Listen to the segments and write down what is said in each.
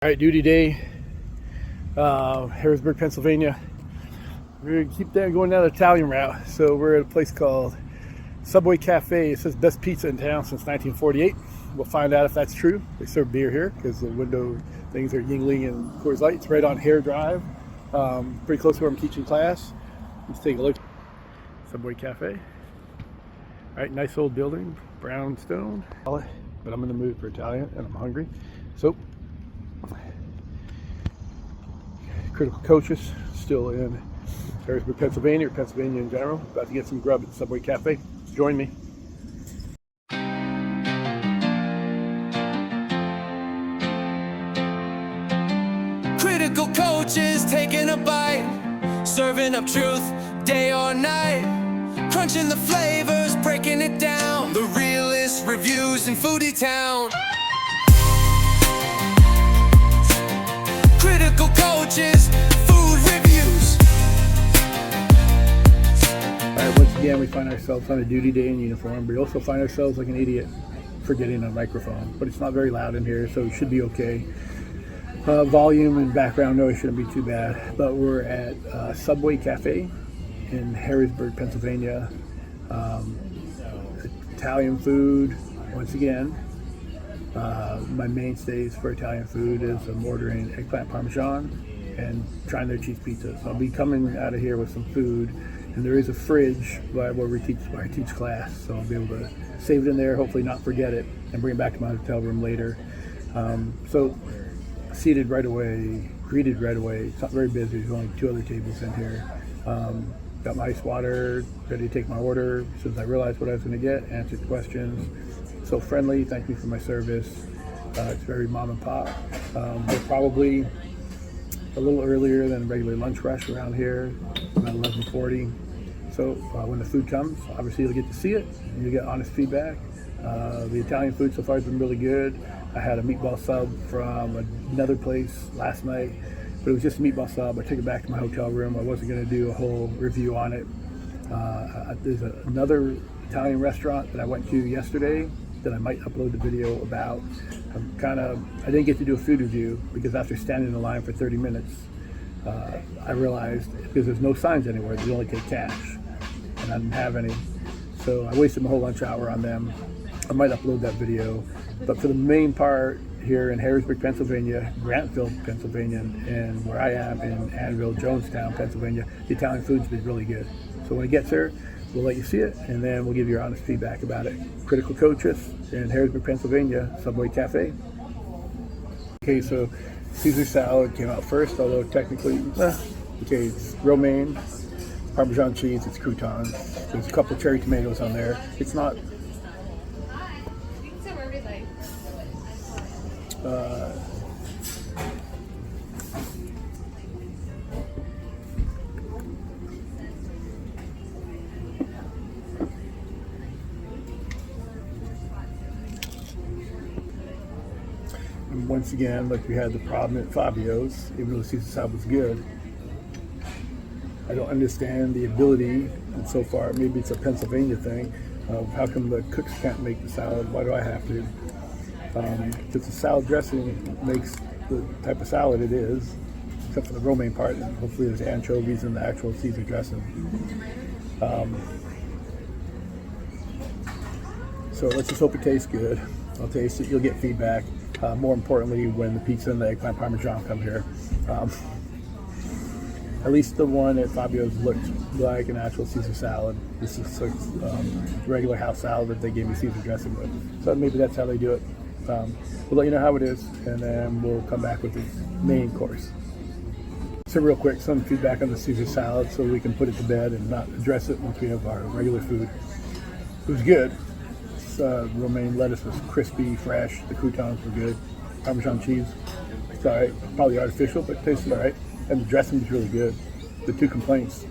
All right, duty day, Harrisburg, Pennsylvania. We're gonna keep going down the Italian route. So we're at a place called Subway Cafe. It says best pizza in town since 1948. We'll find out if that's true. They serve beer here because the window things are Yingling and Coors Light. It's right on Hare Drive, pretty close to where I'm teaching class. Let's take a look. Subway Cafe. All right, nice old building, brown stone. But I'm in the mood for Italian and I'm hungry. So Kritical Kocsis, still in Harrisburg, Pennsylvania, or Pennsylvania in general. About to get some grub at Subway Cafe. Join me. Critical Kocsis taking a bite, serving up truth day or night, crunching the flavors, breaking it down. The realest reviews in foodie town. Critical Kocsis Food Reviews. Alright, once again we find ourselves on a duty day in uniform. We also find ourselves like an idiot forgetting a microphone, but it's not very loud in here, so it should be okay. Volume and background noise shouldn't be too bad. But we're at Subway Cafe in Harrisburg, Pennsylvania. Italian food, once again. My mainstays for Italian food is I'm ordering eggplant parmesan and trying their cheese pizza. So I'll be coming out of here with some food, and there is a fridge where I teach class, so I'll be able to save it in there, hopefully not forget it, and bring it back to my hotel room later. So seated right away, greeted right away. It's not very busy. There's only 2 other tables in here. Got my ice water, ready to take my order. As soon as I realized what I was going to get, answered questions. So friendly, thank me for my service. It's very mom and pop. They're probably a little earlier than regular lunch rush around here, about 11:40. So when the food comes, obviously you'll get to see it and you'll get honest feedback. The Italian food so far has been really good. I had a meatball sub from another place last night, but it was just a meatball sub. I took it back to my hotel room. I wasn't going to do a whole review on it. There's another Italian restaurant that I went to yesterday that I might upload the video about. I didn't get to do a food review because after standing in the line for 30 minutes, I realized because there's no signs anywhere, they only take cash, and I didn't have any. So I wasted my whole lunch hour on them. I might upload that video, but for the main part here in Harrisburg, Pennsylvania, Grantville, Pennsylvania, and where I am in Annville, Jonestown, Pennsylvania, the Italian food's been really good. So when it gets there, we'll let you see it, and then we'll give you your honest feedback about it. Critical Kocsis in Harrisburg, Pennsylvania, Subway Cafe. Okay, so Caesar salad came out first, although technically, okay, it's romaine, Parmesan cheese, it's croutons. There's a couple cherry tomatoes on there. It's not and once again, like we had the problem at Fabio's, even though Caesar salad was good, I don't understand the ability, and so far maybe it's a Pennsylvania thing, of how come the cooks can't make the salad? Why do I have to? Because the salad dressing makes the type of salad it is, except for the romaine part, and hopefully there's anchovies in the actual Caesar dressing. So let's just hope it tastes good. I'll taste it, you'll get feedback. More importantly, when the pizza and the eggplant parmesan come here. At least the one at Fabio's looked like an actual Caesar salad. This is sort of regular house salad that they gave me Caesar dressing with. So maybe that's how they do it. We'll let you know how it is, and then we'll come back with the main course. So real quick, some feedback on the Caesar salad so we can put it to bed and not address it once we have our regular food. It was good. Romaine lettuce was crispy, fresh. The croutons were good. Parmesan cheese, it's all right. Probably artificial, but it tasted all right. And the dressing was really good. The 2 complaints,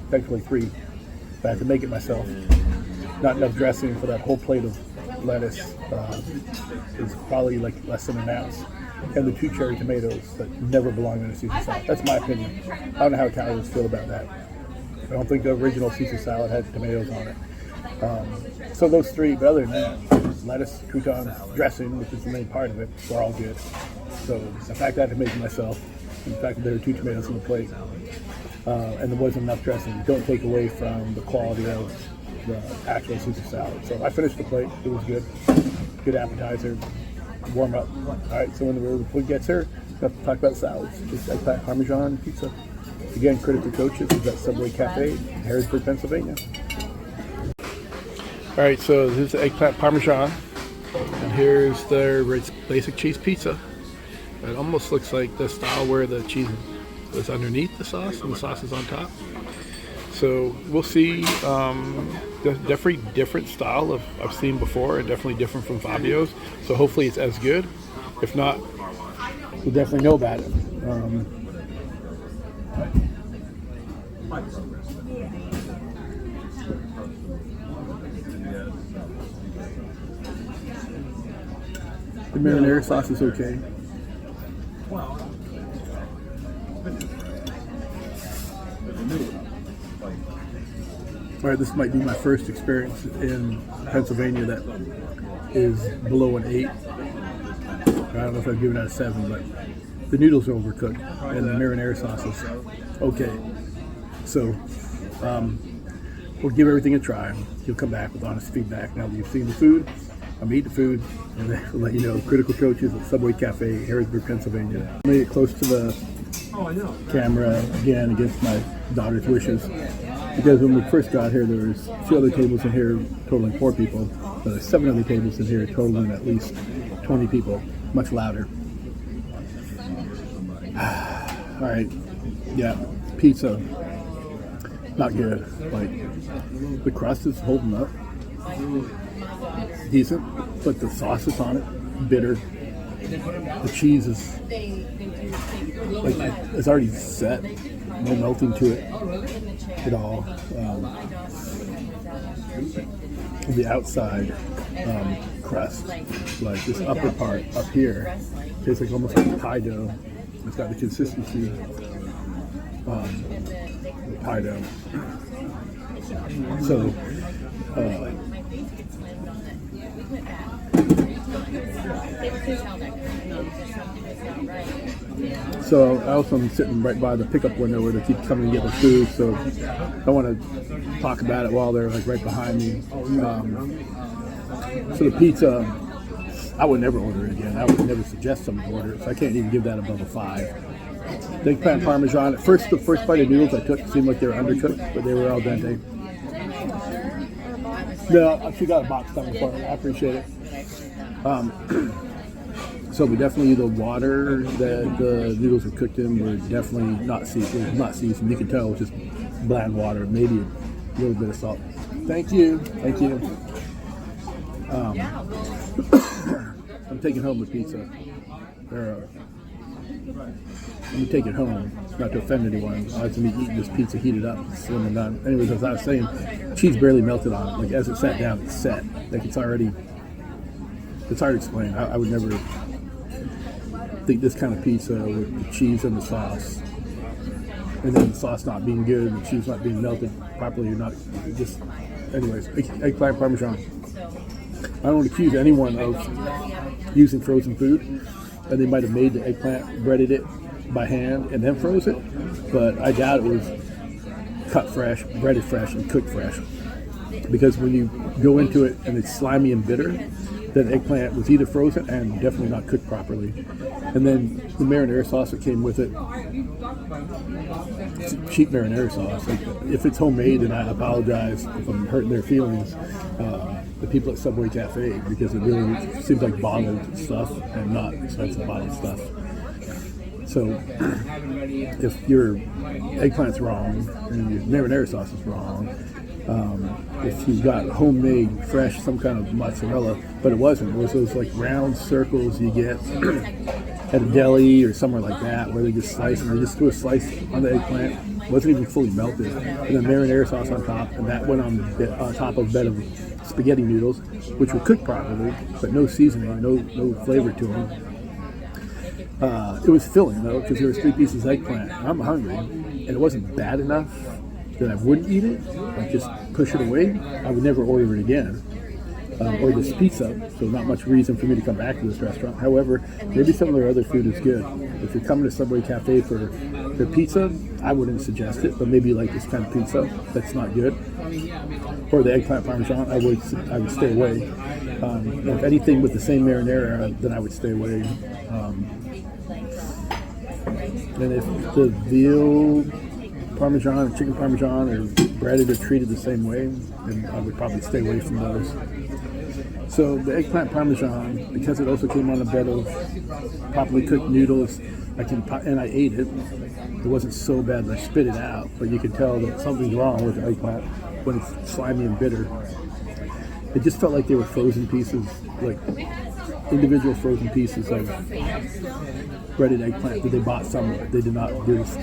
technically 3, but I had to make it myself. Not enough dressing for that whole plate of lettuce. Is probably like less than an ounce. And the 2 cherry tomatoes that never belong in a Caesar salad. That's my opinion. I don't know how Italians feel about that. I don't think the original Caesar salad had tomatoes on it. So those three, but other than that, lettuce, croutons, dressing, which is the main part of it, were all good. So the fact that I had to make it myself, and the fact that there were 2 tomatoes on the plate, and there wasn't enough dressing, don't take away from the quality of the actual Caesar salad. So I finished the plate. It was good. Good appetizer. Warm up. All right, so when the food gets here, we'll have to talk about salads. Just eggplant parmesan pizza. Again, Critical Kocsis is at Subway Cafe, Harrisburg, Pennsylvania. All right, so this is the eggplant parmesan, and here's their basic cheese pizza. It almost looks like the style where the cheese is underneath the sauce and the sauce is on top. So we'll see. Definitely different style of I've seen before, and definitely different from Fabio's. So hopefully it's as good. If not, we'll definitely know about it. The marinara sauce is okay. All right, this might be my first experience in Pennsylvania that is below an 8. I don't know if I've given it a 7, but the noodles are overcooked and the marinara sauce is okay. So we'll give everything a try. You'll come back with honest feedback now that you've seen the food. I'm eating the food, and then we'll let you know. Critical Kocsis at Subway Cafe, Harrisburg, Pennsylvania. Made it close to the camera again against my daughter's wishes. Because when we first got here, there was 2 other tables in here totaling 4 people. But there's 7 other tables in here totaling at least 20 people, much louder. All right, yeah, pizza, not good. Like, the crust is holding up, decent, but the sauce is on it, bitter. The cheese is, like, it's already set, no melting to it at all. The outside crust, like this upper part up here, tastes like almost like pie dough. It's got the consistency of pie dough. So, I also am sitting right by the pickup window where they keep coming to get the food, so I want to talk about it while they're like right behind me. So the pizza, I would never order it again. I would never suggest someone order it, so I can't even give that above a 5. The eggplant parmesan, the first bite of noodles I took seemed like they were undercooked, but they were al dente. No, she got a box coming for me. I appreciate it. So we definitely, the water that the noodles were cooked in were definitely not seasoned. You can tell it was just bland water, maybe a little bit of salt. Thank you. I'm taking home the pizza. Let me take it home, not to offend anyone. I like to be eating this pizza heated up, slim and done. Anyways, as I was saying, cheese barely melted on it. Like, as it sat down, it's set. Like, it's hard to explain. I would never think this kind of pizza with the cheese and the sauce, and then the sauce not being good and the cheese not being melted properly, or not just. Anyways, eggplant parmesan. I don't want to accuse anyone of using frozen food, and they might have made the eggplant, breaded it by hand, and then froze it, but I doubt it was cut fresh, breaded fresh, and cooked fresh. Because when you go into it and it's slimy and bitter, that eggplant was either frozen and definitely not cooked properly. And then the marinara sauce that came with it, it's cheap marinara sauce. Like, if it's homemade, then I apologize if I'm hurting their feelings, the people at Subway Cafe, because it really seems like bottled stuff and not expensive bottled stuff. So if your eggplant's wrong and your marinara sauce is wrong, if you got homemade, fresh, some kind of mozzarella, but it wasn't. It was those like round circles you get at a deli or somewhere like that, where they just slice and they just threw a slice on the eggplant. It wasn't even fully melted, and then marinara sauce on top, and that went on top of a bed of spaghetti noodles, which were cooked properly, but no seasoning, no flavor to them. It was filling though, because there was 3 pieces of eggplant. I'm hungry, and it wasn't bad enough that I wouldn't eat it, like just push it away, I would never order it again. Or this pizza, so not much reason for me to come back to this restaurant. However, maybe some of their other food is good. If you're coming to Subway Cafe for their pizza, I wouldn't suggest it, but maybe you like this kind of pizza that's not good. Or the eggplant parmesan, I would stay away. If anything with the same marinara, then I would stay away. And if the veal parmesan, chicken parmesan are breaded or treated the same way, then I would probably stay away from those. So the eggplant parmesan, because it also came on a bed of properly cooked noodles, and I ate it. It wasn't so bad that I spit it out, but you could tell that something's wrong with the eggplant when it's slimy and bitter. It just felt like they were frozen pieces, like individual frozen pieces of breaded eggplant that they bought somewhere. They did not do this.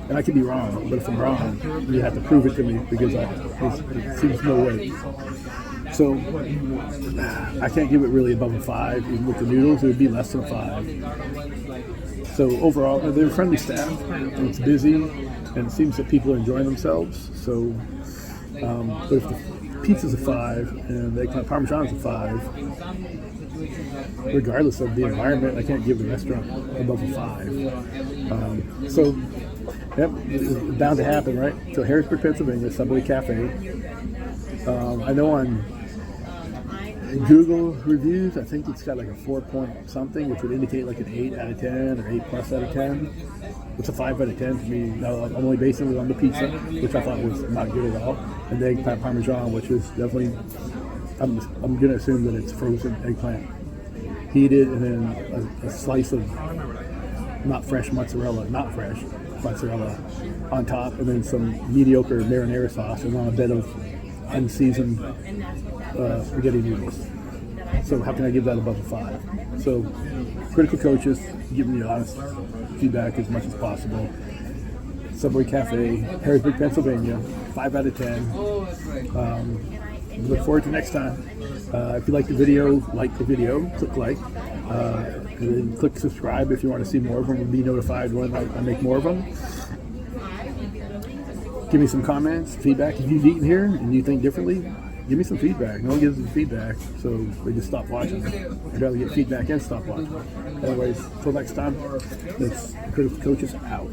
And I could be wrong, but if I'm wrong, you have to prove it to me because it seems no way. So I can't give it really above a 5. Even with the noodles, it would be less than a 5. So overall, they're friendly staff. And it's busy, and it seems that people are enjoying themselves. So, but if the pizza's a 5 and the eggplant parmesan's a 5, regardless of the environment, I can't give the restaurant above a 5. So, yep, it's bound to happen, right? So Harrisburg, Pennsylvania, Subway Cafe. I know on Google reviews, I think it's got like a 4 point something, which would indicate like an 8 out of 10 or 8 plus out of 10. It's a 5 out of 10 for me. Now, I'm only basing it on the pizza, which I thought was not good at all, and the eggplant parmesan, which is definitely, I'm going to assume that it's frozen eggplant, heated, and then a slice of not fresh mozzarella on top, and then some mediocre marinara sauce, and on a bed of unseasoned spaghetti noodles. So how can I give that above a 5? So Critical Coaches, give me honest feedback as much as possible. Subway Cafe, Harrisburg, Pennsylvania, 5 out of 10. Look forward to next time. If you like the video, click like. And then click subscribe if you want to see more of them and be notified when I make more of them. Give me some comments, feedback. If you've eaten here and you think differently, give me some feedback. No one gives me feedback, so they just stop watching. I'd rather get feedback and stop watching. Anyways, till next time, it's Critical Coaches out.